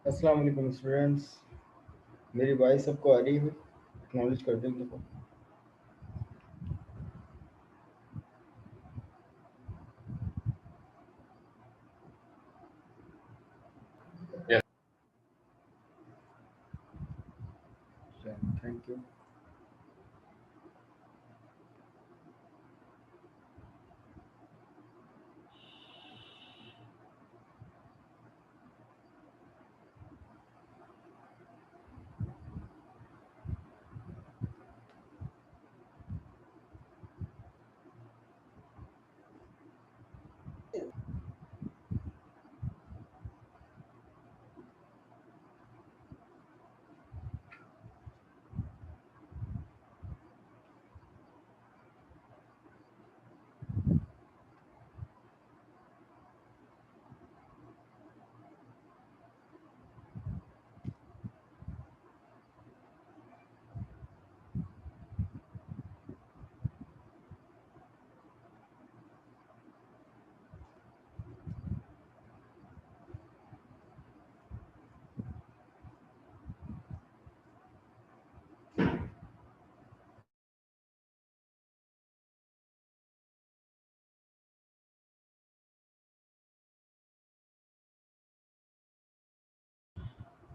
अस्सलाम वालेकुम स्टूडेंट्स। मेरी वॉइस सबको आ रही है? एक्नॉलेज कर दें देखो। Yes. Thank you.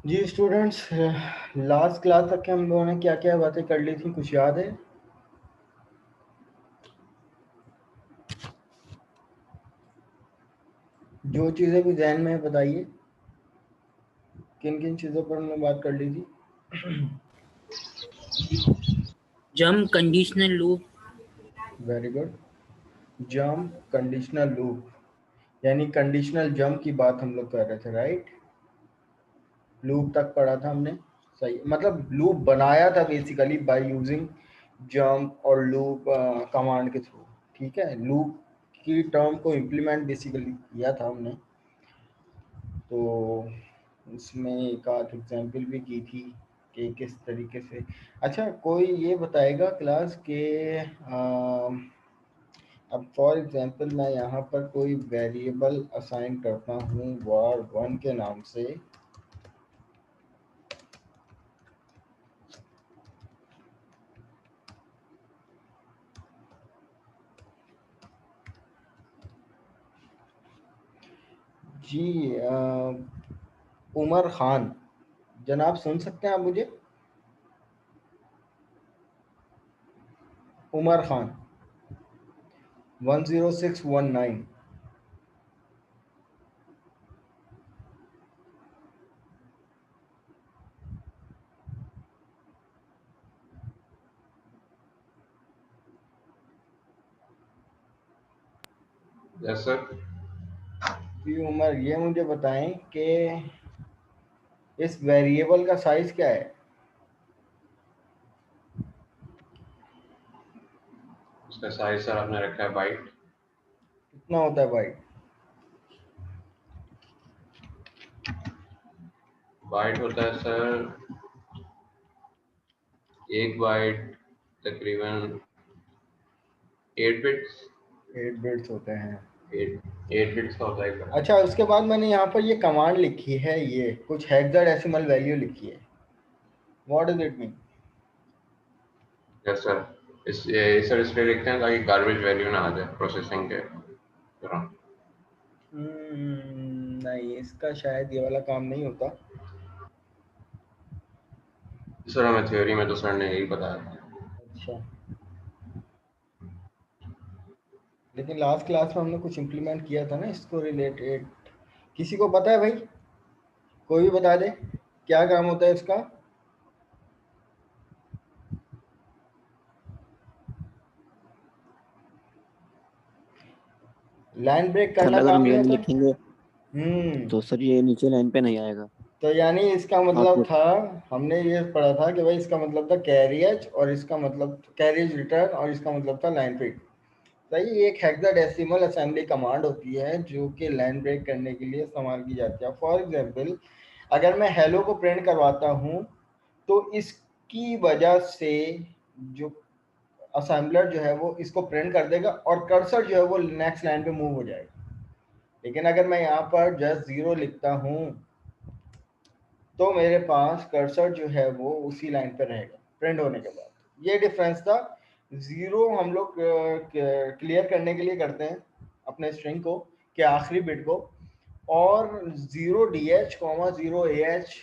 जी स्टूडेंट्स, लास्ट क्लास तक के हम लोगों ने क्या क्या बातें कर ली थी, कुछ याद है? जो चीज़ें भी जहन में है बताइए, किन किन चीज़ों पर हमने बात कर ली थी? Jump conditional loop. Very good. Jump conditional loop, यानी कंडीशनल जंप की बात हम लोग कर रहे थे, राइट? लूप तक पढ़ा था हमने, सही। मतलब लूप बनाया था बेसिकली बाय यूजिंग जंप और लूप कमांड के थ्रू। ठीक है, लूप की टर्म को इम्प्लीमेंट बेसिकली किया था हमने। तो उसमें एक आध एग्जाम्पल भी की थी कि किस तरीके से। अच्छा, कोई ये बताएगा क्लास के अब फॉर एग्जांपल मैं यहाँ पर कोई वेरिएबल असाइन करता हूँ var1 के नाम से। जी उमर खान जनाब, सुन सकते हैं आप मुझे? उमर खान 10619। Yes, sir. जी उमर, ये मुझे बताएं कि इस वेरिएबल का साइज क्या है? उसका साइज सर आपने रखा है बाइट। कितना होता है बाइट? बाइट होता है सर, एक बाइट तकरीबन 8 बिट्स। 8 बिट्स होते हैं। 8 बिट्स का होता है एक बाइट। अच्छा, उसके बाद मैंने यहाँ पर ये कमांड लिखी है, ये कुछ हेक्साडेसिमल वैल्यू लिखी है। What does it mean? Yes sir, sir इसलिए लिखते हैं ताकि गार्बेज वैल्यू ना आ जाए प्रोसेसिंग के दौरान। नहीं, इसका शायद ये वाला काम नहीं होता। सर हमें थ्योरी में तो सर ने यही बताया था। अच्छा, लेकिन लास्ट क्लास में हमने कुछ इम्प्लीमेंट किया था ना इसको रिलेटेड। किसी को पता है भाई? कोई भी बता दे क्या काम होता है इसका? लाइन ब्रेक सर करना अगर काम हम नहीं ये नहीं होता? लिखेंगे हम्म तो सर ये नीचे लाइन पे नहीं आएगा। तो यानी इसका मतलब आपको था, हमने ये पढ़ा था कि भाई इसका मतलब था कैरियज, और इसका मतलब कैरियज रिटर्न, और इसका मतलब था लाइन ब्रेक। सही। एक हेक्साडेसिमल असेंबली कमांड होती है जो कि लाइन ब्रेक करने के लिए इस्तेमाल की जाती है। फॉर एग्जांपल, अगर मैं हेलो को प्रिंट करवाता हूँ तो इसकी वजह से जो असेंबलर जो है वो इसको प्रिंट कर देगा और कर्सर जो है वो नेक्स्ट लाइन पे मूव हो जाएगा। लेकिन अगर मैं यहाँ पर जस्ट 0 लिखता हूँ तो मेरे पास कर्सर जो है वो उसी लाइन पे रहेगा प्रिंट होने के बाद। ये डिफरेंस था। जीरो हम लोग क्लियर करने के लिए करते हैं अपने स्ट्रिंग को के आखिरी बिट को, और 0DH, 0AH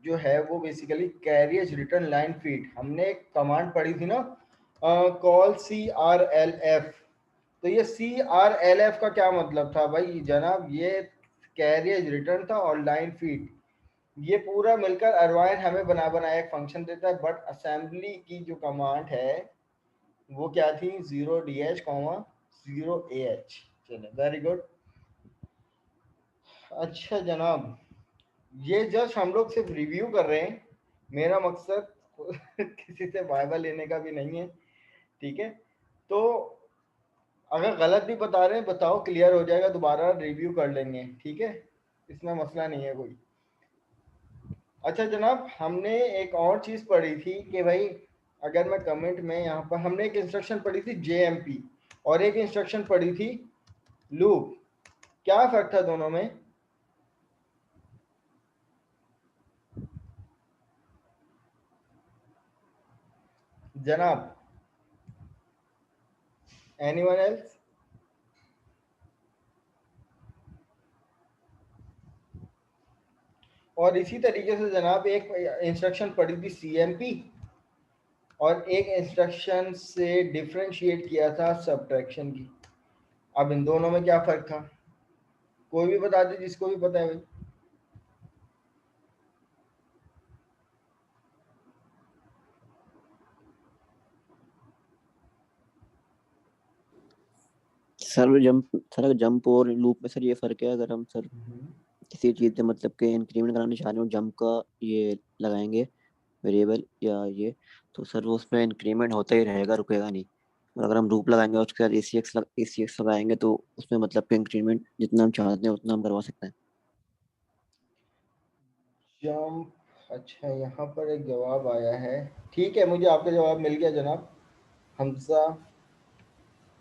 जो है वो basically carriage return line feed. हमने एक कमांड पढ़ी थी ना, कॉल CRLF। तो ये CRLF का क्या मतलब था भाई जनाब, ये कैरियज रिटर्न था और लाइन फीड, ये पूरा मिलकर अरवाइन हमें बनाया एक फंक्शन देता है। बट असेंबली की जो कमांड है वो क्या थी, 0DH, 0AH। चले, वेरी गुड। अच्छा जनाब, ये जस्ट हम लोग सिर्फ रिव्यू कर रहे हैं, मेरा मकसद किसी से वाइवा लेने का भी नहीं है, ठीक है। तो अगर गलत भी बता रहे हैं बताओ, क्लियर हो जाएगा, दोबारा रिव्यू कर लेंगे, ठीक है, इसमें मसला नहीं है कोई। अच्छा जनाब, हमने एक और चीज़ पढ़ी थी कि भाई अगर मैं कमेंट में यहाँ पर, हमने एक इंस्ट्रक्शन पढ़ी थी JMP और एक इंस्ट्रक्शन पढ़ी थी लूप। क्या फर्क था दोनों में? जनाब, एनीवन एल्स? और इसी तरीके से जनाब एक इंस्ट्रक्शन पढ़ी थी CMP और एक इंस्ट्रक्शन से डिफरेंशिएट किया था सब्ट्रैक्शन की। अब इन दोनों में क्या फर्क था, कोई भी बता दे जिसको भी पता है भाई। सर जंप और लूप में सर ये फर्क है, अगर हम सर किसी चीज से मतलब के इंक्रीमेंट कराने चाह रहे हो, जंप का ये लगाएंगे वेरिएबल या ये, तो सर वो उसमें इंक्रीमेंट होता ही रहेगा, रुकेगा नहीं। और अगर हम लूप लगाएंगे और उसके बाद ACX लगाएंगे तो उसमें मतलब कि इंक्रीमेंट जितना हम चाहते हैं उतना हम करवा सकते हैं। जंप, अच्छा यहाँ पर एक जवाब आया है, ठीक है, मुझे आपका जवाब मिल गया जनाब हमजा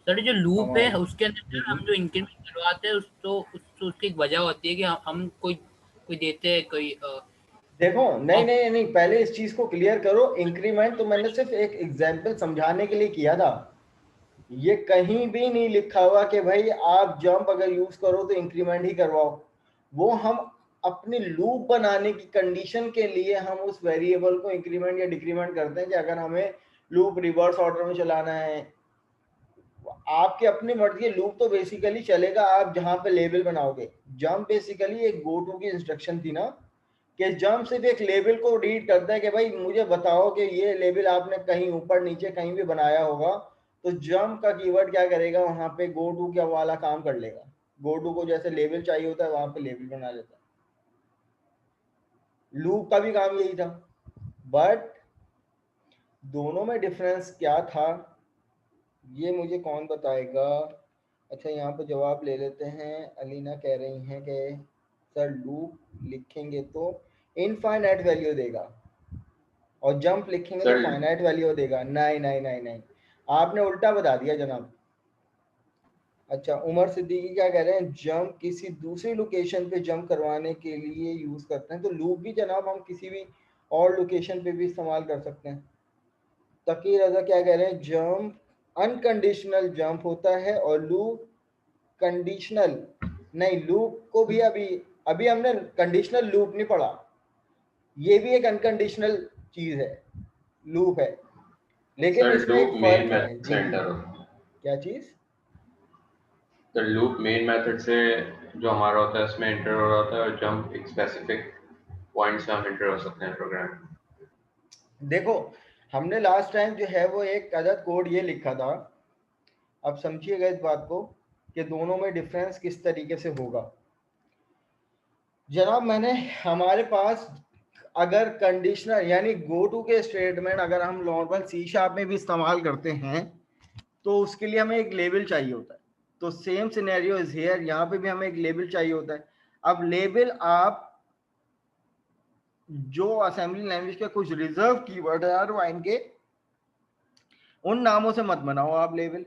सर जो लूप है कमाल। उसके अंदर जी सर जी। हम जो इंक्रीमेंट करवाते हैं उसकी एक वजह होती है कि हम कोई कोई देते हैं कोई देखो, नहीं ऑफ। नहीं नहीं, पहले इस चीज को क्लियर करो। इंक्रीमेंट तो मैंने सिर्फ एक एग्जांपल समझाने के लिए किया था, ये कहीं भी नहीं लिखा हुआ कि भाई आप जंप अगर यूज करो तो इंक्रीमेंट ही करवाओ। वो हम अपनी लूप बनाने की कंडीशन के लिए हम उस वेरिएबल को इंक्रीमेंट या डिक्रीमेंट करते हैं कि अगर हमें लूप रिवर्स ऑर्डर में चलाना है, आपकी अपनी मर्जी है। लूप तो बेसिकली चलेगा आप जहां पे लेबल बनाओगे। जंप बेसिकली एक गो टू की इंस्ट्रक्शन थी ना, कि जंप सिर्फ एक लेबल को रीड करता है कि भाई मुझे बताओ कि ये लेबल आपने कहीं ऊपर नीचे कहीं भी बनाया होगा, तो जंप का कीवर्ड क्या करेगा, वहां पे गो टू क्या वाला काम कर लेगा। गो टू को जैसे लेबल चाहिए होता है वहां पे लेबल बना लेता है। लूप का भी काम यही था। बट दोनों में डिफरेंस क्या था ये मुझे कौन बताएगा? अच्छा, यहाँ पे जवाब ले लेते हैं। अलीना कह रही हैं कि सर लूप लिखेंगे तो इनफाइनाइट वैल्यू देगा और जंप लिखेंगे तो सर फाइनाइट वैल्यू देगा। नहीं नहीं नहीं नहीं, आपने उल्टा बता दिया जनाब। अच्छा, उमर सिद्दीकी क्या कह रहे हैं, जंप किसी दूसरी लोकेशन पे जंप करवाने के लिए यूज करते हैं, तो लूप भी जनाब हम किसी भी और लोकेशन पे भी इस्तेमाल कर सकते हैं। तकी रजा क्या कह रहे हैं, जंप अनकंडीशनल जंप होता है और लूप कंडीशनल। नहीं, लूप को भी अभी अभी हमने कंडीशनल लूप नहीं पढ़ा, ये भी एक अनकंडीशनल चीज है, लूप है, लेकिन सर इसमें लूप एक मेन फर्क है। मेथड जी से जी, एंटर होता है। क्या चीज? सर लूप मेन मेथड से जो हमारा होता है उसमें एंटर हो रहा होता है, और जंप एक स्पेसिफिक पॉइंट से हम एंटर हो सकते हैं प्रोग्राम में। देखो, हमने लास्ट टाइम जो है वो एक अदद कोड ये लिखा था, अब समझिएगा इस बात को कि दोनों में डिफरेंस किस तरीके से होगा। जनाब मैंने, हमारे पास अगर कंडीशनर यानी गो टू के स्टेटमेंट अगर हम नॉर्मल C# में भी इस्तेमाल करते हैं तो उसके लिए हमें एक लेबल चाहिए होता है। तो सेम सिनेरियो इज हियर, यहाँ पे भी हमें एक लेबल चाहिए होता है। अब लेबल आप जो असेंबली लैंग्वेज के कुछ रिजर्व कीवर्ड है अरवाइन के, उन नामों से मत बनाओ आप लेबल।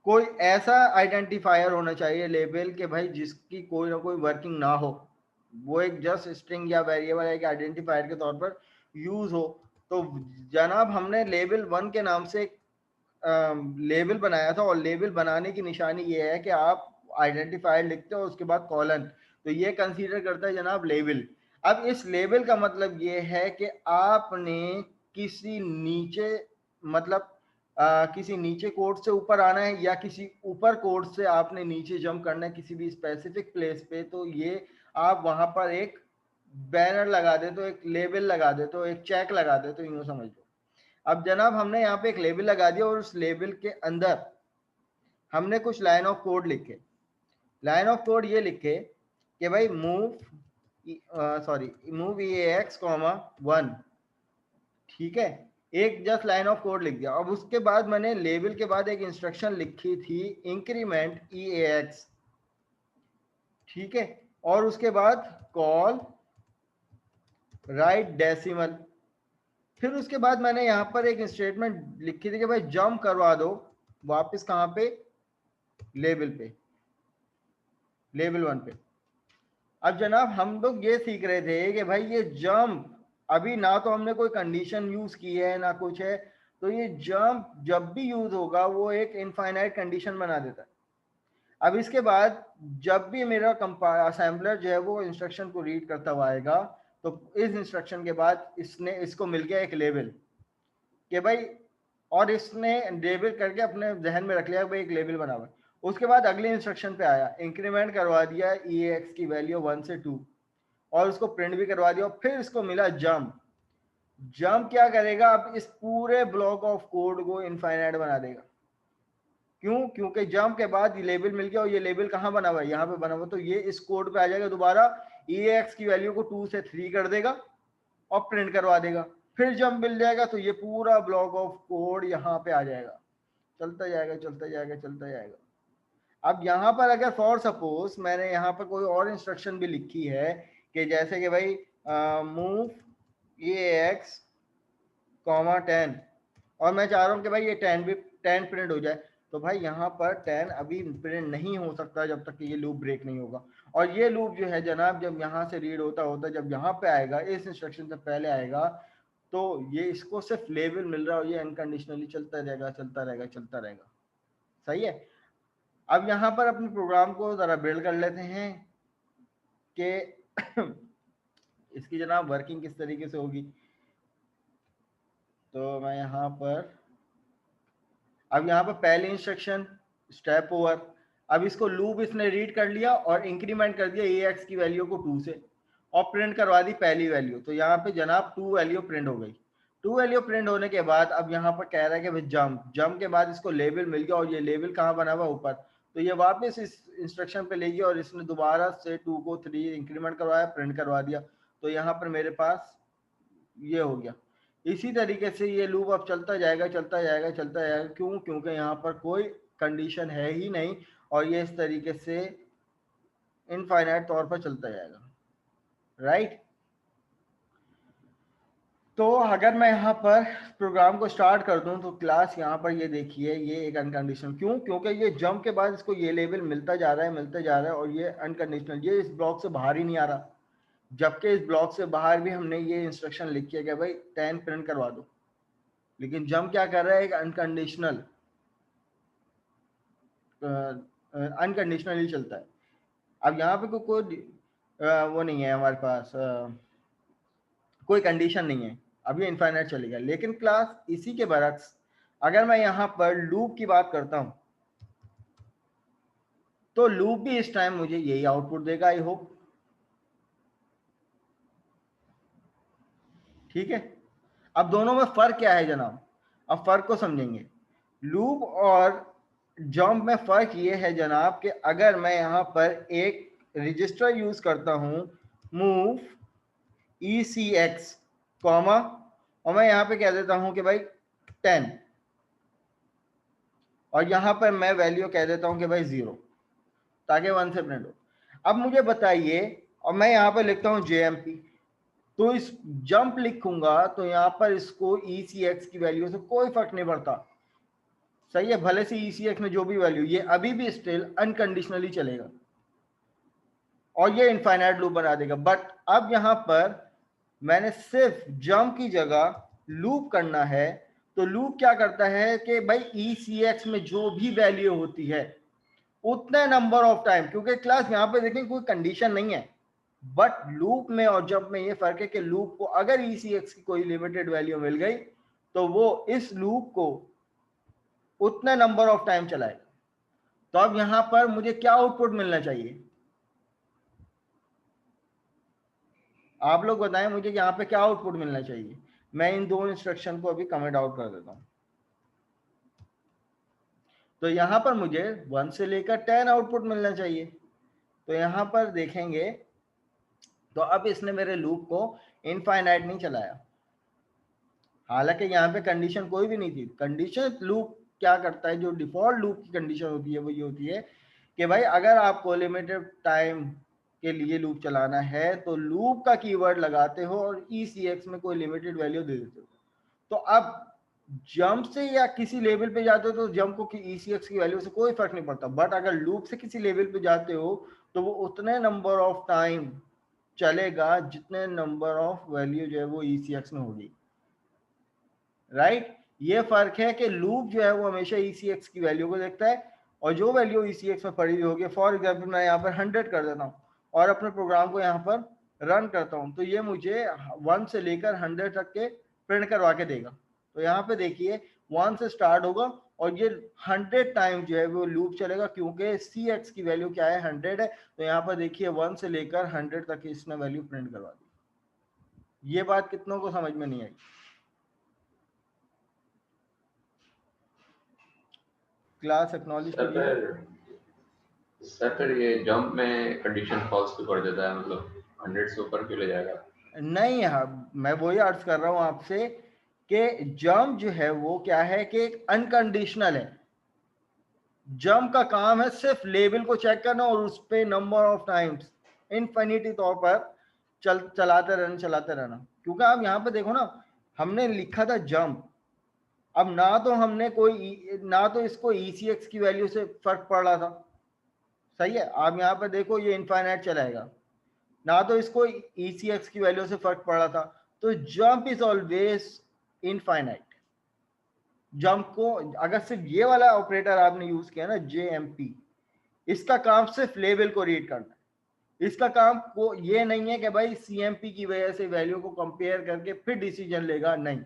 कोई ऐसा आइडेंटिफायर होना चाहिए लेबल के भाई जिसकी कोई ना कोई वर्किंग ना हो, वो एक जस्ट स्ट्रिंग या वेरिएबल एक आइडेंटिफायर के तौर पर यूज हो। तो जनाब हमने लेवल 1 के नाम से एक लेबल बनाया था, और लेबल बनाने की निशानी ये है कि आप आइडेंटिफायर लिखते हो उसके बाद कॉलन, तो ये कंसीडर करता है जनाब लेबल। अब इस लेबल का मतलब ये है कि आपने किसी नीचे मतलब किसी नीचे कोड से ऊपर आना है या किसी ऊपर कोड से आपने नीचे जंप करना है किसी भी स्पेसिफिक प्लेस पे, तो ये आप वहां पर एक बैनर लगा दे, तो एक लेबल लगा दे, तो एक चेक लगा दे, तो यूं समझ लो। अब जनाब हमने यहाँ पे एक लेबल लगा दिया और उस लेबल के अंदर हमने कुछ लाइन ऑफ कोड लिखे। लाइन ऑफ कोड ये लिखे कि भाई मूव EAX, 1, ठीक है, एक जस्ट लाइन ऑफ कोड लिख दिया। अब उसके बाद मैंने लेबल के बाद एक इंस्ट्रक्शन लिखी थी इंक्रीमेंट EAX, ठीक है, और उसके बाद कॉल राइट डेसिमल। फिर उसके बाद मैंने यहाँ पर एक स्टेटमेंट लिखी थी कि भाई जंप करवा दो वापस कहाँ पे, लेबल पे, लेबल 1 पे। अब जनाब हम लोग ये सीख रहे थे कि भाई ये जंप अभी ना तो हमने कोई कंडीशन यूज की है ना कुछ है, तो ये जंप जब भी यूज होगा वो एक इनफाइनाइट कंडीशन बना देता है। अब इसके बाद जब भी मेरा असेंबलर जो है वो इंस्ट्रक्शन को रीड करता हुआ आएगा, तो इस इंस्ट्रक्शन के बाद इसको मिल गया एक लेबल कि भाई, और इसने लेबल करके अपने जहन में रख लिया भाई एक लेबल बना हुआ। उसके बाद अगले इंस्ट्रक्शन पे आया, इंक्रीमेंट करवा दिया EAX की वैल्यू 1 से 2 और उसको प्रिंट भी करवा दिया, और फिर इसको मिला जंप। जंप क्या करेगा, अब इस पूरे ब्लॉक ऑफ कोड को इनफाइनाइट बना देगा। क्यों? क्योंकि जंप के बाद ये लेबल मिल गया और ये लेबल कहाँ बना हुआ है, यहाँ पे बना हुआ, तो ये इस कोड पे आ जाएगा दोबारा, EAX की वैल्यू को 2 से 3 कर देगा और प्रिंट करवा देगा। फिर जंप मिल जाएगा तो ये पूरा ब्लॉक ऑफ कोड यहाँ पे आ जाएगा, चलता जाएगा चलता जाएगा चलता जाएगा। अब यहाँ पर अगर फॉर सपोज मैंने यहाँ पर कोई और इंस्ट्रक्शन भी लिखी है कि जैसे कि भाई मूव EAX, 10, और मैं चाह रहा हूँ कि भाई ये 10 प्रिंट हो जाए, तो भाई यहाँ पर 10 अभी प्रिंट नहीं हो सकता जब तक कि ये लूप ब्रेक नहीं होगा। और ये लूप जो है जनाब जब यहाँ से रीड होता होता जब यहाँ पे आएगा, इस इंस्ट्रक्शन से पहले आएगा, तो ये इसको सिर्फ लेबल मिल रहा है और ये अनकंडीशनली चलता रहेगा चलता रहेगा चलता रहेगा। सही है। अब यहाँ पर अपने प्रोग्राम को जरा बिल्ड कर लेते हैं कि इसकी जनाब वर्किंग किस तरीके से होगी। तो मैं यहाँ पर अब यहाँ पर पहले इंस्ट्रक्शन स्टेप ओवर, अब इसको लूप इसने रीड कर लिया और इंक्रीमेंट कर दिया EAX की वैल्यू को 2 से और प्रिंट करवा दी पहली वैल्यू, तो यहाँ पे जनाब 2 वैल्यू प्रिंट हो गई। 2 वैल्यू प्रिंट होने के बाद अब यहाँ पर कह रहा है कि भाई जंप के बाद इसको लेबल मिल गया और ये लेबल कहाँ बना हुआ ऊपर, तो ये वापस इस इंस्ट्रक्शन पे ले गया और इसने दोबारा से 2 को 3 इंक्रीमेंट करवाया, प्रिंट करवा दिया, तो यहाँ पर मेरे पास ये हो गया। इसी तरीके से ये लूप अब चलता जाएगा चलता जाएगा चलता जाएगा। क्यों? क्योंकि यहाँ पर कोई कंडीशन है ही नहीं और ये इस तरीके से इनफाइनाइट तौर पर चलता जाएगा, राइट। तो अगर मैं यहाँ पर प्रोग्राम को स्टार्ट कर दूं तो क्लास यहाँ पर ये देखिए ये एक अनकंडीशनल, क्यों? क्योंकि ये जंप के बाद इसको ये लेवल मिलता जा रहा है मिलता जा रहा है और ये अनकंडीशनल, ये इस ब्लॉक से बाहर ही नहीं आ रहा, जबकि इस ब्लॉक से बाहर भी हमने ये इंस्ट्रक्शन लिख किया कि भाई 10 प्रिंट करवा दो, लेकिन जंप क्या कर रहा है, एक अनकंडीशनल अनकंडीशनली चलता है। अब यहाँ पे कोई वो नहीं है हमारे पास, कोई कंडीशन नहीं है, अब ये इनफाइनाइट चलेगा। लेकिन क्लास इसी के बरक्स अगर मैं यहाँ पर लूप की बात करता हूँ तो लूप भी इस टाइम मुझे यही आउटपुट देगा, आई होप, ठीक है। अब दोनों में फर्क क्या है जनाब, अब फर्क को समझेंगे। लूप और जंप में फर्क ये है जनाब कि अगर मैं यहाँ पर एक रजिस्टर यूज करता हूँ मूव ECX कॉमा और मैं यहाँ पे कह देता हूँ कि भाई 10 और यहाँ पर मैं वैल्यू कह देता हूँ कि भाई 0 ताकि 1 से प्रिंट हो। अब मुझे बताइए, और मैं यहाँ पे लिखता हूँ JMP, तो इस जंप लिखूंगा तो यहाँ पर इसको ECX की वैल्यू से कोई फर्क नहीं पड़ता, सही है, भले से ECX में जो भी वैल्यू, ये अभी भी स्टिल अनकंडीशनली चलेगा। और ये इनफाइनाइट लूप बना देगा। बट अब यहाँ पर मैंने सिर्फ जंप की जगह लूप करना है, तो लूप क्या करता है कि भाई ECX में जो भी वैल्यू होती है उतने नंबर ऑफ टाइम, क्योंकि क्लास यहाँ पे देखें कोई कंडीशन नहीं है, बट लूप में और जंप में ये फर्क है कि लूप को अगर ECX की कोई लिमिटेड वैल्यू मिल गई तो वो इस लूप को उतने नंबर ऑफ टाइम चलाएगा। तो अब यहां पर मुझे क्या आउटपुट मिलना चाहिए, आप लोग बताएं मुझे यहाँ पे क्या आउटपुट मिलना चाहिए। मैं इन दो इंस्ट्रक्शन को अभी कमेंट आउट कर देता हूं। तो यहां पर मुझे 1 से लेकर 10 आउटपुट मिलना चाहिए। तो यहां पर देखेंगे तो अब इसने मेरे लूप को इनफाइनाइट नहीं चलाया, हालांकि यहाँ पे कंडीशन कोई भी नहीं थी। कंडीशन लूप क्या करता है, जो डिफॉल्ट लूप की कंडीशन होती है वो ये होती है कि भाई अगर आपको लिमिटेड टाइम के लिए लूप चलाना है तो लूप का कीवर्ड लगाते हो और ECX में कोई लिमिटेड वैल्यू दे देते हो। तो अब जंप से या किसी लेवल पे जाते हो तो जंप को ECX की वैल्यू से कोई फर्क नहीं पड़ता, बट अगर लूप से किसी लेवल पे जाते हो तो वो उतने नंबर ऑफ टाइम चलेगा जितने नंबर ऑफ वैल्यू जो है वो ECX में होगी, राइट। ये फर्क है कि लूप जो है वो हमेशा ECX की वैल्यू को देखता है, और जो वैल्यू ECX में पड़ी हुई होगी, फॉर एग्जांपल मैं यहाँ पर 100 कर देता हूँ और अपने प्रोग्राम को यहाँ पर रन करता हूँ, तो ये मुझे 1 से लेकर 100 तक के प्रिंट करवा के देगा। तो यहाँ पे देखिए 1 से स्टार्ट होगा और ये 100 टाइम जो है वो लूप चलेगा, क्योंकि CX की वैल्यू क्या है 100 है। तो यहाँ पर देखिए 1 से लेकर 100 तक इसने वैल्यू प्रिंट करवा दी। ये बात कितनों को समझ में नहीं आई? क्लास एक्नॉलेज कीजिए। सर ये जंप में कंडीशन फॉल्स क्यों कर देता है, मतलब 100 से ऊपर क्यों ले जाएगा? नहीं, हाँ मैं वही अर्ज कर रहा हूं आपसे कि जंप जो है वो क्या है कि एक अनकंडीशनल है। जंप का काम है सिर्फ लेवल को चेक करना और उस पे नंबर ऑफ टाइम्स इनफिनिटी तौर पर चलाते रहना। क्योंकि आप यहाँ पे देखो ना, हमने लिखा था जंप, अब ना तो इसको ECX की वैल्यू से फर्क पड़ रहा था, सही है। आप यहाँ पे देखो ये इनफाइनाइट चलाएगा, ना तो इसको ECX की वैल्यू से फर्क पड़ रहा था। तो jump is always infinite. Jump को अगर सिर्फ ये वाला ऑपरेटर आपने यूज किया ना JMP, इसका काम सिर्फ लेवल को रीड करना है। इसका काम को ये नहीं है कि भाई CMP की वजह से वैल्यू को कंपेयर करके फिर डिसीजन लेगा, नहीं,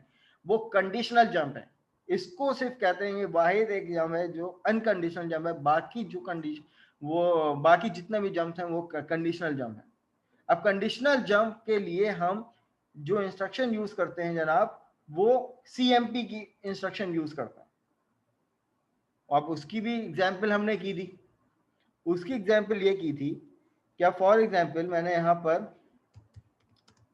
वो कंडीशनल जंप है। इसको सिर्फ कहते हैं ये वाहिद एक जंप है जो अनकंडीशनल जंप है। बाकी जो कंडीशन वो बाकी जितने भी जंप हैं वो कंडीशनल जंप है। अब कंडीशनल जंप के लिए हम जो इंस्ट्रक्शन यूज करते हैं जनाब, वो CMP की इंस्ट्रक्शन यूज करते हैं। अब उसकी भी एग्जांपल हमने की थी। उसकी एग्जांपल ये की थी क्या, फॉर एग्जांपल मैंने यहाँ पर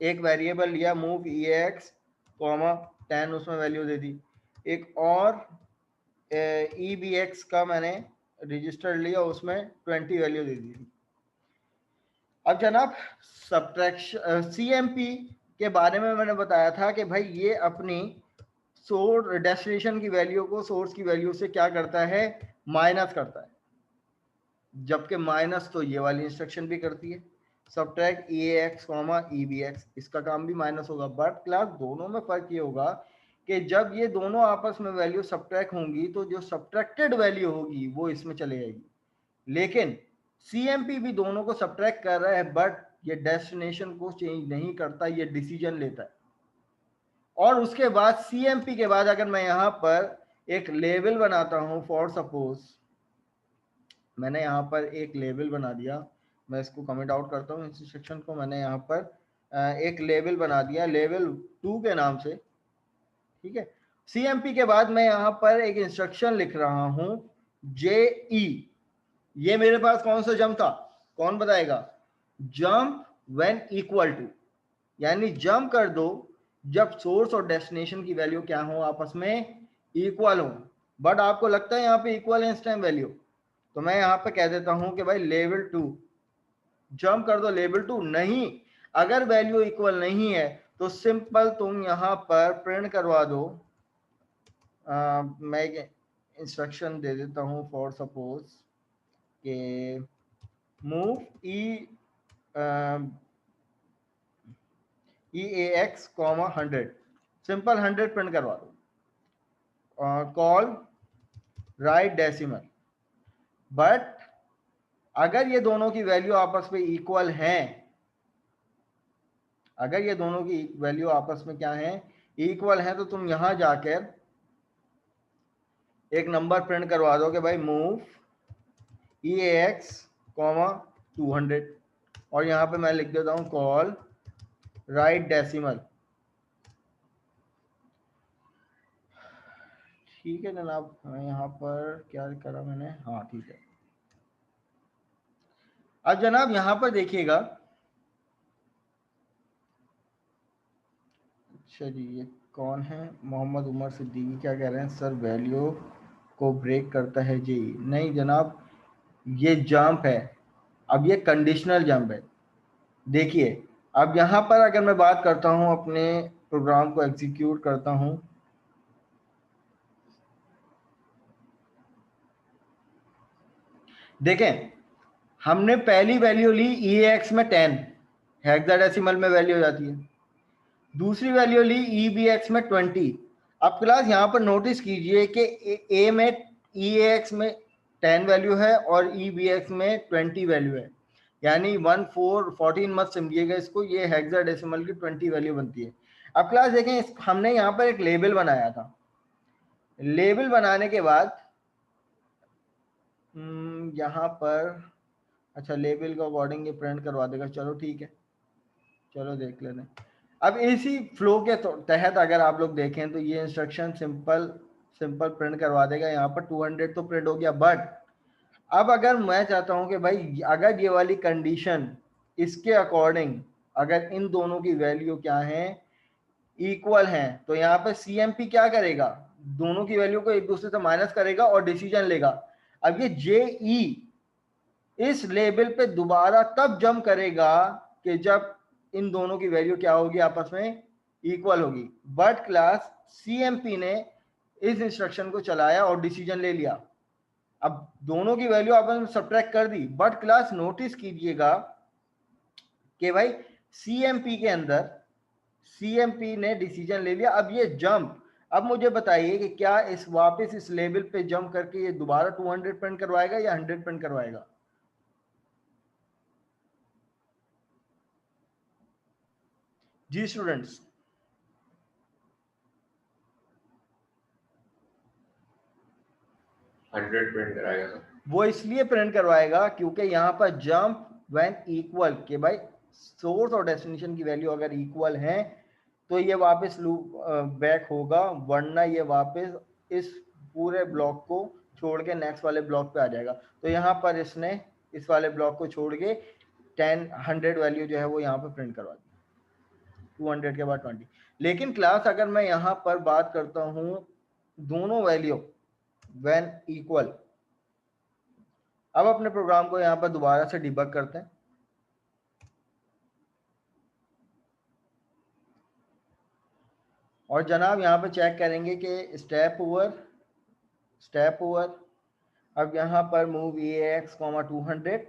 एक वेरिएबल लिया मूव EAX, 10 उसमें वैल्यू दे दी। एक और EBX का मैंने रजिस्टर लिया, उसमें 20 वैल्यू दे दी। अब जनाब सब्ट्रैक्शन CMP के बारे में मैंने बताया था कि भाई ये अपनी सोर्स डेस्टिनेशन की वैल्यू को सोर्स की वैल्यू से क्या करता है, माइनस करता है। जबकि माइनस तो ये वाली इंस्ट्रक्शन भी करती है, सब्ट्रैक्ट EAX, EBX, इसका काम भी माइनस होगा। बट क्लास दोनों में फर्क ये होगा कि जब ये दोनों आपस में वैल्यू सब्ट्रैक्ट होंगी तो जो सब्ट्रैक्टेड वैल्यू होगी वो इसमें चले जाएगी। लेकिन CMP भी दोनों को सब्ट्रैक्ट कर रहा है, बट ये डेस्टिनेशन को चेंज नहीं करता, ये डिसीजन लेता है। और उसके बाद CMP के बाद अगर मैं यहाँ पर एक लेवल बनाता हूँ, फॉर सपोज मैंने यहाँ पर एक लेवल बना दिया, मैं इसको कमेंट आउट करता हूँ इस सेक्शन को। मैंने यहाँ पर एक लेवल बना दिया लेवल 2 के नाम से, ठीक है। CMP के बाद मैं यहाँ पर एक इंस्ट्रक्शन लिख रहा हूँ JE। ये मेरे पास कौन सा जंप था, कौन बताएगा? जंप व्हेन इक्वल टू, यानी जंप कर दो जब सोर्स और डेस्टिनेशन की वैल्यू क्या हो, आपस में इक्वल हो। बट आपको लगता है यहाँ पे इक्वल है इस टाइम वैल्यू, तो मैं यहाँ पे कह देता हूं कि भाई लेवल 2 जंप कर दो लेवल 2। नहीं, अगर वैल्यू इक्वल नहीं है तो सिंपल तुम यहाँ पर प्रिंट करवा दो। मैं एक इंस्ट्रक्शन दे देता हूं, फॉर सपोज के मूव EAX, 100, सिंपल 100 प्रिंट करवा दो। कॉल राइट डेसिमल, बट अगर ये दोनों की वैल्यू आपस में इक्वल हैं, अगर ये दोनों की वैल्यू आपस में क्या है, इक्वल है, तो तुम यहां जाकर एक नंबर प्रिंट करवा दो कि भाई मूव EAX, 200, और यहां पे मैं लिख देता हूं कॉल राइट डेसिमल। ठीक है जनाब, यहाँ पर क्या करा मैंने, हाँ ठीक है। अब जनाब यहाँ पर देखिएगा, अच्छा जी ये कौन है, मोहम्मद उमर सिद्दीकी क्या कह रहे हैं, सर वैल्यू को ब्रेक करता है जी। नहीं जनाब, ये जंप है, अब ये कंडीशनल जंप है। देखिए अब यहाँ पर अगर मैं बात करता हूँ, अपने प्रोग्राम को एग्जीक्यूट करता हूँ, देखें हमने पहली वैल्यू ली EAX में 10, हेक्साडेसिमल में वैल्यू हो जाती है। दूसरी वैल्यू ली EBX में 20। अब क्लास यहाँ पर नोटिस कीजिए कि A में EAX में 10 वैल्यू है और EBX में 20 वैल्यू है, यानी 14 मत समझिएगा इसको, ये हेक्साडेसिमल की 20 वैल्यू बनती है। अब क्लास देखें, हमने यहाँ पर एक लेबल बनाया था, लेबल बनाने के बाद यहाँ पर, अच्छा लेबल का अकॉर्डिंग ये प्रिंट करवा देगा, चलो ठीक है, चलो देख लेते हैं। अब इसी फ्लो के तहत अगर आप लोग देखें तो ये इंस्ट्रक्शन सिंपल प्रिंट करवा देगा। यहाँ पर 200 तो प्रिंट हो गया, बट अब अगर मैं चाहता हूं कि भाई अगर ये वाली कंडीशन इसके अकॉर्डिंग, अगर इन दोनों की वैल्यू क्या है, इक्वल हैं, तो यहाँ पर CMP क्या करेगा, दोनों की वैल्यू को एक दूसरे से माइनस करेगा और डिसीजन लेगा। अब ये JE इस लेवल पे दोबारा तब जंप करेगा कि जब इन दोनों की वैल्यू क्या होगी, आपस में इक्वल होगी। बट क्लास CMP ने इस इंस्ट्रक्शन को चलाया और डिसीजन ले लिया। अब दोनों की वैल्यू आपस में सब्ट्रैक्ट कर दी, बट क्लास नोटिस कीजिएगा कि भाई CMP के अंदर CMP ने डिसीजन ले लिया। अब ये जंप, अब मुझे बताइए कि क्या इस वापस इस लेवल पे जंप करके ये दोबारा 200 प्रिंट करवाएगा या 100 प्रिंट करवाएगा? जी स्टूडेंट्स, प्रिंट कराएगा सर। वो इसलिए प्रिंट करवाएगा क्योंकि यहाँ पर जंप व्हेन इक्वल, के भाई सोर्स और डेस्टिनेशन की वैल्यू अगर इक्वल है तो ये वापस लूप बैक होगा, वरना ये वापस इस पूरे ब्लॉक को छोड़ के नेक्स्ट वाले ब्लॉक पे आ जाएगा। तो यहाँ पर इसने इस वाले ब्लॉक को छोड़ के 100 वैल्यू जो है वो यहाँ पर प्रिंट करवा दी, 200 के बाद 20। लेकिन क्लास अगर मैं यहाँ पर बात करता हूँ दोनों वैल्यू व्हेन इक्वल, अब अपने प्रोग्राम को यहाँ पर दोबारा से डिबग करते हैं। और जनाब यहाँ पर चेक करेंगे कि स्टेप ओवर, अब यहाँ पर मूव EAX, 200,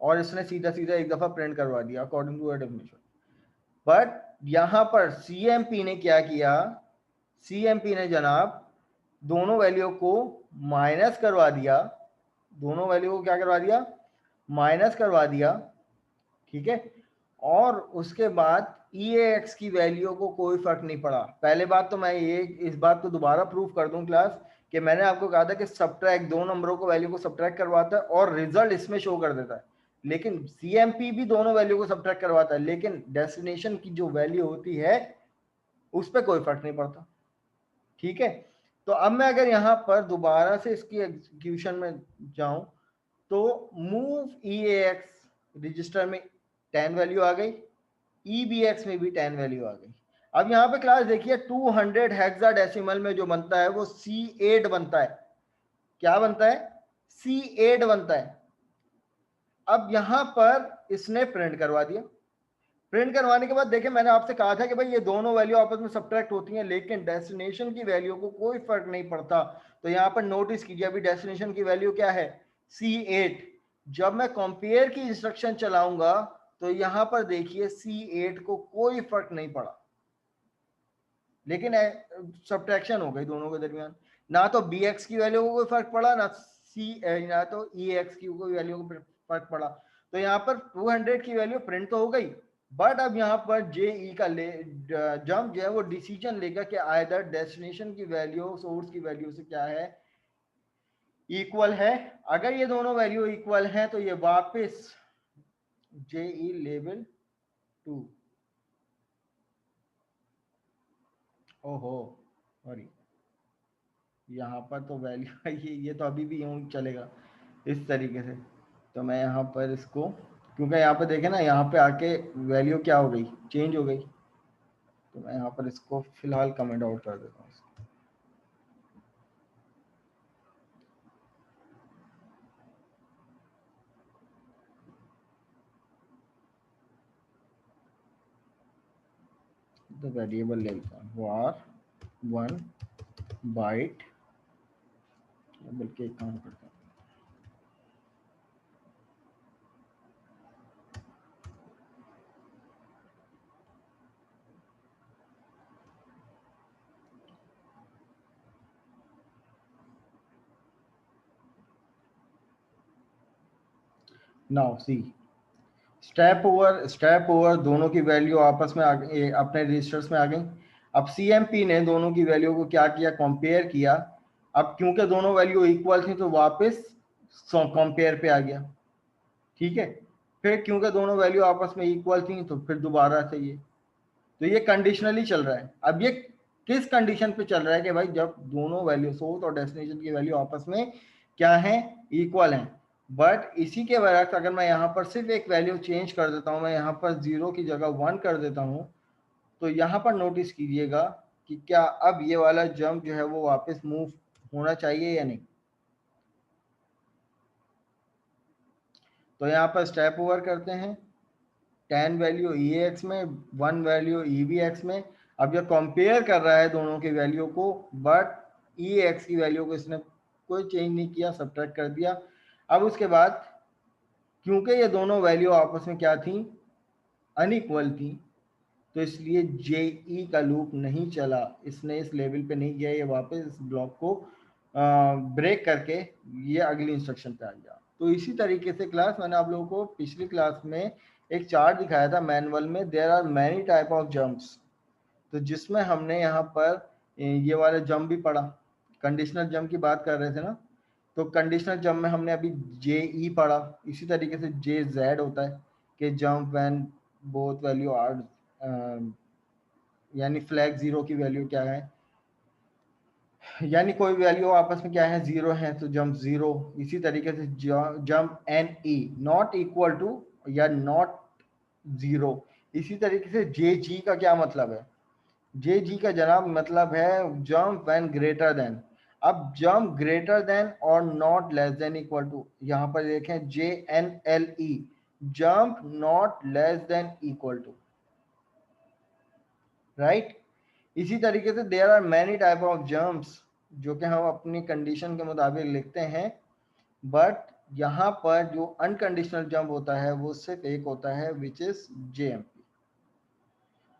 और इसने सीधा एक दफा प्रिंट करवा दिया अकॉर्डिंग टू डेफिनेशन। बट यहाँ पर CMP ने क्या किया, CMP ने जनाब दोनों वैल्यू को माइनस करवा दिया, दोनों वैल्यू को क्या करवा दिया, माइनस करवा दिया, ठीक है। और उसके बाद EAX की वैल्यू को कोई फर्क नहीं पड़ा। पहले बात तो मैं ये इस बात को दोबारा प्रूफ कर दूं क्लास कि मैंने आपको कहा था कि सब्ट्रैक्ट, दो नंबरों को वैल्यू को सब्ट्रैक्ट करवाता है और रिजल्ट इसमें शो कर देता है, लेकिन CMP भी दोनों वैल्यू को सब्ट्रैक्ट करवाता है, लेकिन डेस्टिनेशन की जो वैल्यू होती है उस पर कोई फर्क नहीं पड़ता, ठीक है। तो अब मैं अगर यहाँ पर दोबारा से इसकी एग्जीक्यूशन में जाऊं तो मूव EAX रजिस्टर में 10 वैल्यू आ गई, EBX में भी 10 वैल्यू आ गई। अब यहाँ पे क्लास देखिए 200 हेक्साडेसिमल में जो बनता है वो C8 बनता है। क्या बनता है? C8 बनता है। अब यहाँ पर इसने प्रिंट करवा दिया। प्रिंट करवाने के बाद देखिए मैंने आपसे कहा था कि भाई ये दोनों वैल्यू आपस में सब्ट्रैक्ट होती हैं, लेकिन डेस्टिनेशन की वैल्यू को कोई फर्क नहीं पड़ता। तो यहाँ पर नोटिस कीजिए अभी डेस्टिनेशन की वैल्यू क्या है, C8। जब मैं कंपेयर की इंस्ट्रक्शन चलाऊंगा तो यहाँ पर देखिए C8 को कोई फर्क नहीं पड़ा, लेकिन सब्ट्रैक्शन हो गई दोनों के दरमियान। ना तो BX की वैल्यू को कोई फर्क पड़ा, ना तो EX की कोई वैल्यू को फर्क पड़ा। तो यहाँ पर 200 की वैल्यू प्रिंट तो हो गई, बट अब यहाँ पर JE का जंप जो है वो डिसीजन लेगा कि आइदर डेस्टिनेशन की वैल्यू सोर्स की वैल्यू से क्या है, इक्वल है। अगर ये दोनों वैल्यू इक्वल हैं तो ये वापस JE लेवल 2, ओहो सॉरी, यहाँ पर तो वैल्यू ये तो अभी भी यूँ चलेगा इस तरीके से। तो मैं यहाँ पर इसको, क्योंकि यहाँ पर देखें ना, यहाँ पे आके वैल्यू क्या हो गई, चेंज हो गई, तो मैं यहाँ पर इसको फिलहाल कमेंट आउट कर देता हूँ। तो वेरिएबल ले लेता हूँ var1 बाइट, बल्कि एक काम करता हूँ, नाउ सी स्टेप ओवर दोनों की वैल्यू आपस में अपने रजिस्टर्स में आ गई। अब CMP ने दोनों की वैल्यू को क्या किया, कंपेयर किया। अब क्योंकि दोनों वैल्यू इक्वल थी तो वापस कंपेयर पे आ गया, ठीक है। फिर क्योंकि दोनों वैल्यू आपस में इक्वल थी तो फिर दोबारा चाहिए। तो ये कंडीशनली चल रहा है। अब ये किस कंडीशन पे चल रहा है कि भाई जब दोनों वैल्यू सोर्स और डेस्टिनेशन की वैल्यू आपस में क्या है, इक्वल है। बट इसी के बरक्स अगर मैं यहाँ पर सिर्फ एक वैल्यू चेंज कर देता हूँ, मैं यहाँ पर 0 की जगह 1 कर देता हूँ, तो यहाँ पर नोटिस कीजिएगा कि क्या अब ये वाला जंप जो है वो वापस मूव होना चाहिए या नहीं। तो यहाँ पर स्टेप ओवर करते हैं, 10 वैल्यू EAX में, 1 वैल्यू EBX में। अब ये कंपेयर कर रहा है दोनों की वैल्यू को, बट EAX की वैल्यू को इसने कोई चेंज नहीं किया, सब्ट्रैक्ट कर दिया। अब उसके बाद क्योंकि ये दोनों वैल्यू आपस में क्या थी, अनइक्वल थी, तो इसलिए JE का लूप नहीं चला, इसने इस लेवल पे नहीं गया, ये वापस इस ब्लॉक को ब्रेक करके ये अगली इंस्ट्रक्शन पे आ गया। तो इसी तरीके से क्लास मैंने आप लोगों को पिछली क्लास में एक चार्ट दिखाया था मैनुअल में, there are many type of jumps, तो जिसमें हमने यहाँ पर ये वाला जंप भी पढ़ा, कंडीशनल जंप की बात कर रहे थे ना। तो कंडीशनल जंप में हमने अभी JE पढ़ा, इसी तरीके से JZ होता है कि jump when both value are, यानी फ्लैग 0 की वैल्यू क्या है, यानी कोई वैल्यू आपस में क्या है, 0 है तो जंप 0। इसी तरीके से jump NE not equal to या नॉट 0। इसी तरीके से JG का क्या मतलब है, JG का जनाब मतलब है जंप व्हेन ग्रेटर देन। अब जंप ग्रेटर देन और not less than equal to, यहाँ पर देखें JNLE, jump not less than equal to, right. इसी तरीके से there are many type of jumps जो कि हम अपनी कंडीशन के मुताबिक लिखते हैं, बट यहाँ पर जो अनकंडीशनल जंप होता है वो सिर्फ एक होता है, विच इज JMP।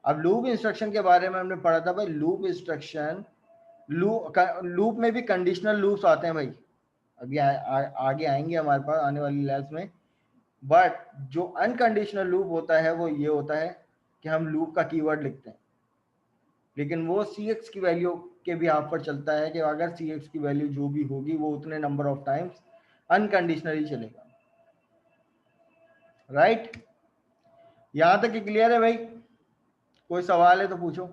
अब लूप इंस्ट्रक्शन के बारे में हमने पढ़ा था भाई, लूप इंस्ट्रक्शन, लूप में भी कंडीशनल लूप्स आते हैं भाई, अभी आगे आएंगे हमारे पास आने वाली लैब्स में। बट जो अनकंडीशनल लूप होता है वो ये होता है कि हम लूप का कीवर्ड लिखते हैं, लेकिन वो CX की वैल्यू के भी आप पर चलता है कि अगर CX की वैल्यू जो भी होगी वो उतने नंबर ऑफ टाइम्स अनकंडीशनली चलेगा, राइट। यहां तक क्लियर है भाई, कोई सवाल है तो पूछो,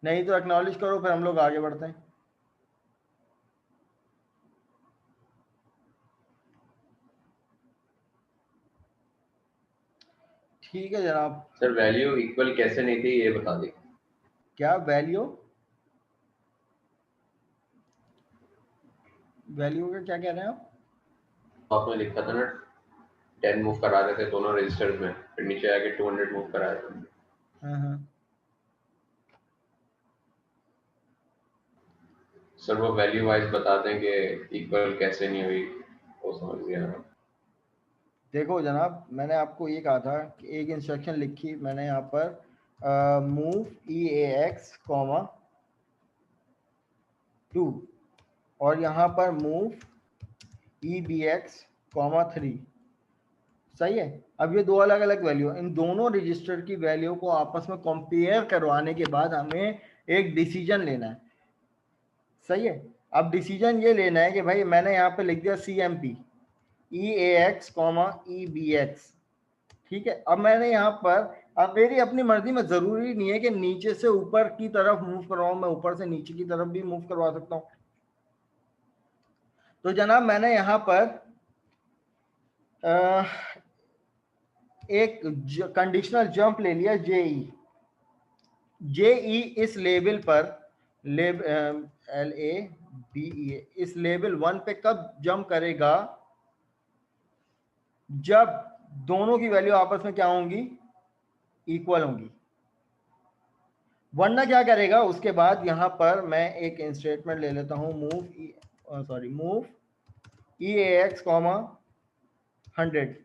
नहीं तो एक्नॉलेज करो, फिर हम लोग आगे बढ़ते हैं। ठीक है जनाब। सर वैल्यू इक्वल कैसे नहीं थी ये बता दें। क्या वैल्यू का क्या कह रहे हैं आप? आपने लिखा था ना 10 मूव करा रहे थे दोनों रजिस्टर्स में, फिर नीचे आके 200 मूव करा रहे थे। हाँ। सर वो वैल्यू वाइज बता दें कि इक्वल कैसे नहीं हुई, वो समझ गया। देखो जनाब, मैंने आपको ये कहा था कि एक इंस्ट्रक्शन लिखी मैंने यहाँ पर, मूव EAX, 2, और यहाँ पर मूव EBX, 3। सही है। अब ये दो अलग अलग वैल्यू, इन दोनों रजिस्टर की वैल्यू को आपस में कंपेयर करवाने के बाद हमें एक डिसीजन लेना है। सही है। अब डिसीजन ये लेना है कि भाई मैंने यहाँ पे लिख दिया CMP EAX, EBX, ठीक है। अब मैंने यहाँ पर, अब मेरी अपनी मर्जी में, जरूरी नहीं है कि नीचे से ऊपर की तरफ मूव करवाऊं, मैं ऊपर से नीचे की तरफ भी मूव करवा सकता हूं। तो जनाब मैंने यहाँ पर एक कंडीशनल जंप ले लिया, JE इस लेवल पर, LABE, इस लेवल 1 पे कब जंप करेगा? जब दोनों की वैल्यू आपस में क्या होंगी? इक्वल होंगी। वरना क्या करेगा? उसके बाद यहां पर मैं एक स्टेटमेंट ले लेता हूं, मूव EAX, 100,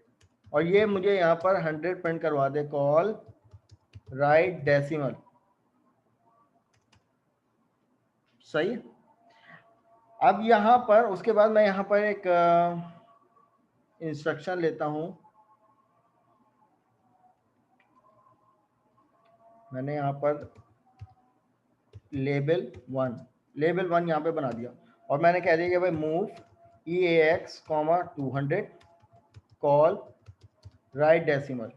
और ये मुझे यहां पर 100 प्रिंट करवा दे, कॉल राइट डेसिमल। सही। अब यहां पर, उसके बाद मैं यहां पर एक इंस्ट्रक्शन लेता हूं, मैंने यहां पर लेबल 1 यहां पे बना दिया, और मैंने कह दिया कि भाई move EAX, 200, call right decimal.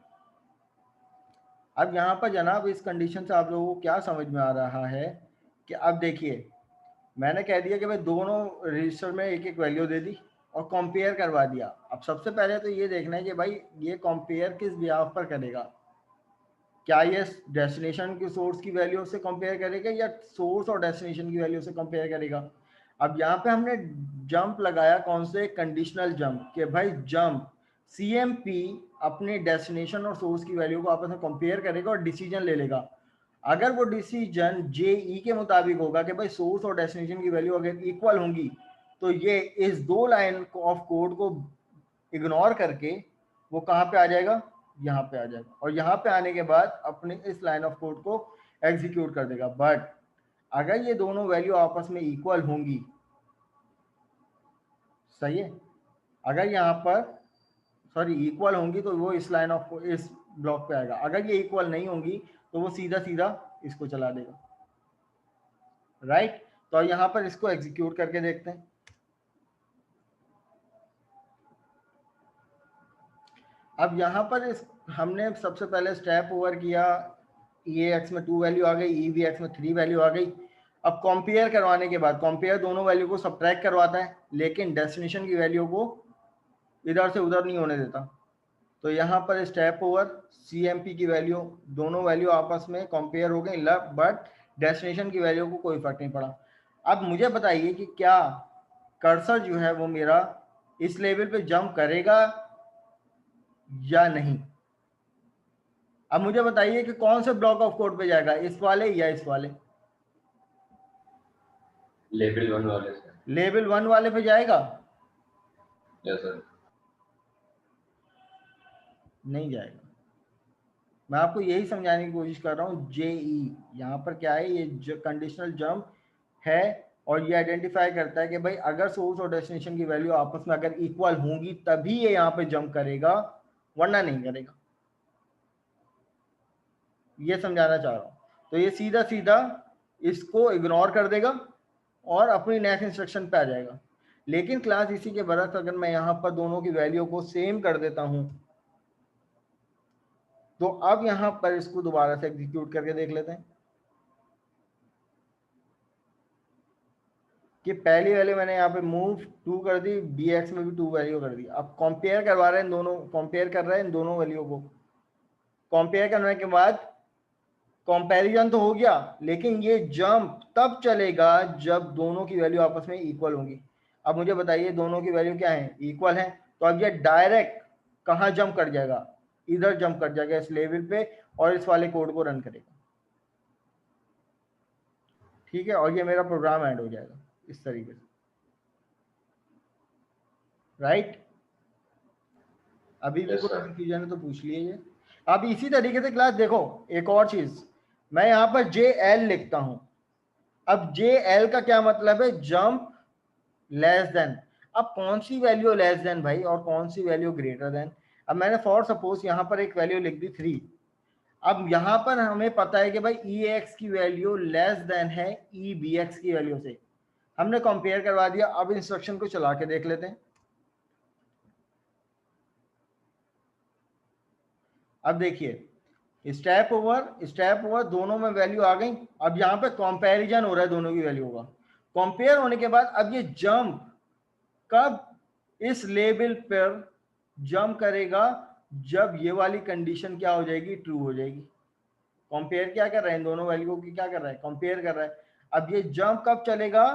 अब यहाँ पर जनाब इस कंडीशन से आप लोगों को क्या समझ में आ रहा है कि अब देखिए, मैंने कह दिया कि भाई दोनों रजिस्टर में एक एक वैल्यू दे दी और कंपेयर करवा दिया। अब सबसे पहले तो ये देखना है कि भाई ये कंपेयर किस बिहाफ पर करेगा। क्या ये डेस्टिनेशन की सोर्स की वैल्यू से कंपेयर करेगा या सोर्स और डेस्टिनेशन की वैल्यू से कंपेयर करेगा। अब यहाँ पे हमने जंप लगाया, कौन से? कंडीशनल जंप, कि भाई जंप CMP अपने डेस्टिनेशन और सोर्स की वैल्यू को आपस में कंपेयर करेगा और डिसीजन ले लेगा। अगर वो डिसीजन JE के मुताबिक होगा कि भाई सोर्स और डेस्टिनेशन की वैल्यू अगर इक्वल होंगी, तो ये इस दो लाइन ऑफ कोड को इग्नोर करके वो कहाँ पे आ जाएगा? यहाँ पे आ जाएगा, और यहाँ पे आने के बाद अपने इस लाइन ऑफ कोड को एग्जीक्यूट कर देगा। बट अगर ये दोनों वैल्यू आपस में इक्वल होंगी, सही है, अगर यहाँ पर इक्वल होंगी तो वो इस लाइन ऑफ, इस ब्लॉक पे आएगा। अगर ये इक्वल नहीं होंगी तो वो सीधा सीधा इसको चला देगा। राइट। तो यहाँ पर इसको एग्जीक्यूट करके देखते हैं। अब यहाँ पर हमने सबसे पहले स्टेप ओवर किया, EAX में 2 वैल्यू आ गई, EBX में 3 वैल्यू आ गई। अब कंपेयर करवाने के बाद, कंपेयर दोनों वैल्यू को सब्ट्रैक्ट करवाता है, लेकिन डेस्टिनेशन की वैल्यू को इधर से उधर नहीं होने देता। तो यहाँ पर स्टेप ओवर, CMP की वैल्यू, दोनों वैल्यू आपस में कंपेयर हो गई, बट डेस्टिनेशन की वैल्यू को कोई फर्क नहीं पड़ा। अब मुझे बताइए कि क्या कर्सर जो है वो मेरा इस लेवल पे जंप करेगा या नहीं। अब मुझे बताइए कि कौन से ब्लॉक ऑफ कोड पे जाएगा, इस वाले या इस वाले? लेवल 1 वाले से। लेवल 1 वाले पे जाएगा? Yes sir. नहीं जाएगा। मैं आपको यही समझाने की कोशिश कर रहा हूँ। JE यहाँ पर क्या है, ये कंडीशनल जंप है, और ये आइडेंटिफाई करता है कि भाई अगर सोर्स और डेस्टिनेशन की वैल्यू आपस में अगर इक्वल होंगी तभी ये यहाँ पे जंप करेगा, वरना नहीं करेगा। ये समझाना चाह रहा हूँ। तो ये सीधा सीधा इसको इग्नोर कर देगा और अपनी नेक्स्ट इंस्ट्रक्शन पे आ जाएगा। लेकिन क्लास इसी के बरक्स अगर मैं यहाँ पर दोनों की वैल्यू को सेम कर देता हूँ, तो अब यहाँ पर इसको दोबारा से एग्जीक्यूट करके देख लेते हैं कि पहली वैल्यू मैंने यहाँ पे मूव 2 कर दी, BX में भी 2 वैल्यू कर दी। अब कंपेयर करवा रहे हैं, दोनों कंपेयर कर रहे हैं इन दोनों वैल्यू को। कंपेयर करने के बाद कंपैरिजन तो हो गया, लेकिन ये जंप तब चलेगा जब दोनों की वैल्यू आपस में इक्वल होंगी। अब मुझे बताइए दोनों की वैल्यू क्या है? इक्वल है। तो अब ये डायरेक्ट कहाँ जंप कर जाएगा? इधर जंप कर जाएगा, इस लेवल पे, और इस वाले कोड को रन करेगा। ठीक है, और ये मेरा प्रोग्राम ऐड हो जाएगा इस तरीके से। राइट। अभी भी Yes, कोई sir. कंफ्यूजन है तो पूछ लीजिए। अब इसी तरीके से क्लास देखो एक और चीज, मैं यहाँ पर JL लिखता हूं। अब JL का क्या मतलब है? Jump less than. अब कौन सी वैल्यू लेस देन भाई और कौन सी वैल्यू ग्रेटर देन? अब मैंने फॉर सपोज यहाँ पर एक वैल्यू लिख दी 3। अब यहाँ पर हमें पता है कि भाई EAX की वैल्यू लेस देन है EBX की वैल्यू से। हमने कंपेयर करवा दिया। अब इंस्ट्रक्शन को चला के देख लेते हैं। अब देखिए स्टेप ओवर दोनों में वैल्यू आ गई। अब यहाँ पे कंपैरिजन हो रहा है दोनों की वैल्यू का। कंपेयर होने के बाद अब ये जंप कब इस लेवल पर जंप करेगा? जब ये वाली कंडीशन क्या हो जाएगी? ट्रू हो जाएगी। कंपेयर क्या कर रहे हैं? दोनों वैल्यू की क्या कर रहा है? कंपेयर कर रहा है। अब ये जंप कब चलेगा?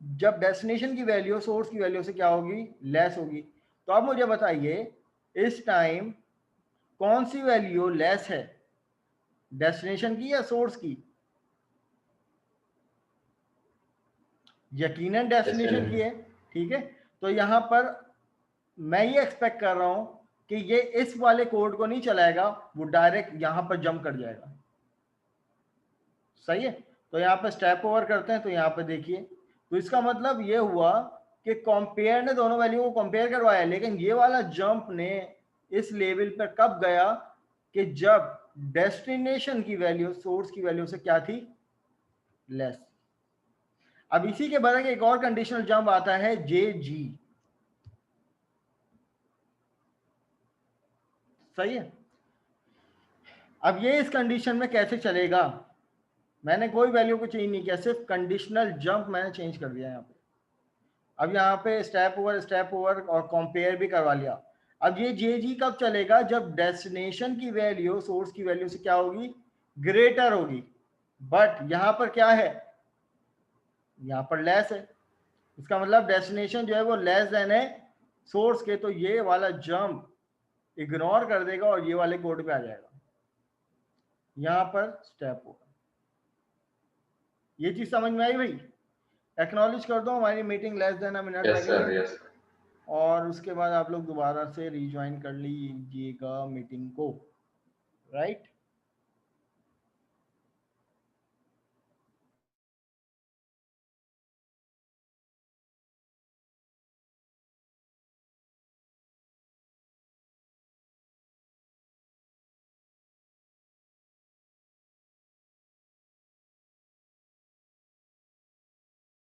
जब डेस्टिनेशन की वैल्यू सोर्स की वैल्यू से क्या होगी? लेस होगी। तो अब मुझे बताइए इस टाइम कौन सी वैल्यू लेस है, डेस्टिनेशन की या सोर्स की? यकीनन डेस्टिनेशन की है। ठीक है, तो यहां पर मैं ये एक्सपेक्ट कर रहा हूं कि ये इस वाले कोड को नहीं चलाएगा, वो डायरेक्ट यहां पर जंप कर जाएगा। सही है, तो यहां पर स्टेप ओवर करते हैं। तो यहां पर देखिए, तो इसका मतलब ये हुआ कि कंपेयर ने दोनों वैल्यू को कंपेयर करवाया, लेकिन ये वाला जंप ने इस लेवल पर कब गया? कि जब डेस्टिनेशन की वैल्यू सोर्स की वैल्यू से क्या थी? लेस। अब इसी के बाद एक और कंडीशनल जंप आता है JG। सही है, अब ये इस कंडीशन में कैसे चलेगा? मैंने कोई वैल्यू को चेंज नहीं किया, सिर्फ कंडीशनल जंप मैंने चेंज कर दिया यहाँ पे। अब यहाँ पे स्टेप ओवर और कंपेयर भी करवा लिया। अब ये JG कब चलेगा? जब डेस्टिनेशन की वैल्यू सोर्स की वैल्यू से क्या होगी? ग्रेटर होगी। बट यहाँ पर क्या है? यहाँ पर लेस है। इसका मतलब डेस्टिनेशन जो है वो लेस देन है सोर्स के, तो ये वाला जंप इग्नोर कर देगा और ये वाले कोड पे आ जाएगा। यहाँ पर स्टेप होगा। ये चीज समझ में आई भाई? एक्नॉलेज कर दो, हमारी meeting less than a minute Yes, लगी sir. है। Yes. और उसके बाद आप लोग दोबारा से रिज्वाइन कर लीजिएगा मीटिंग को, राइट?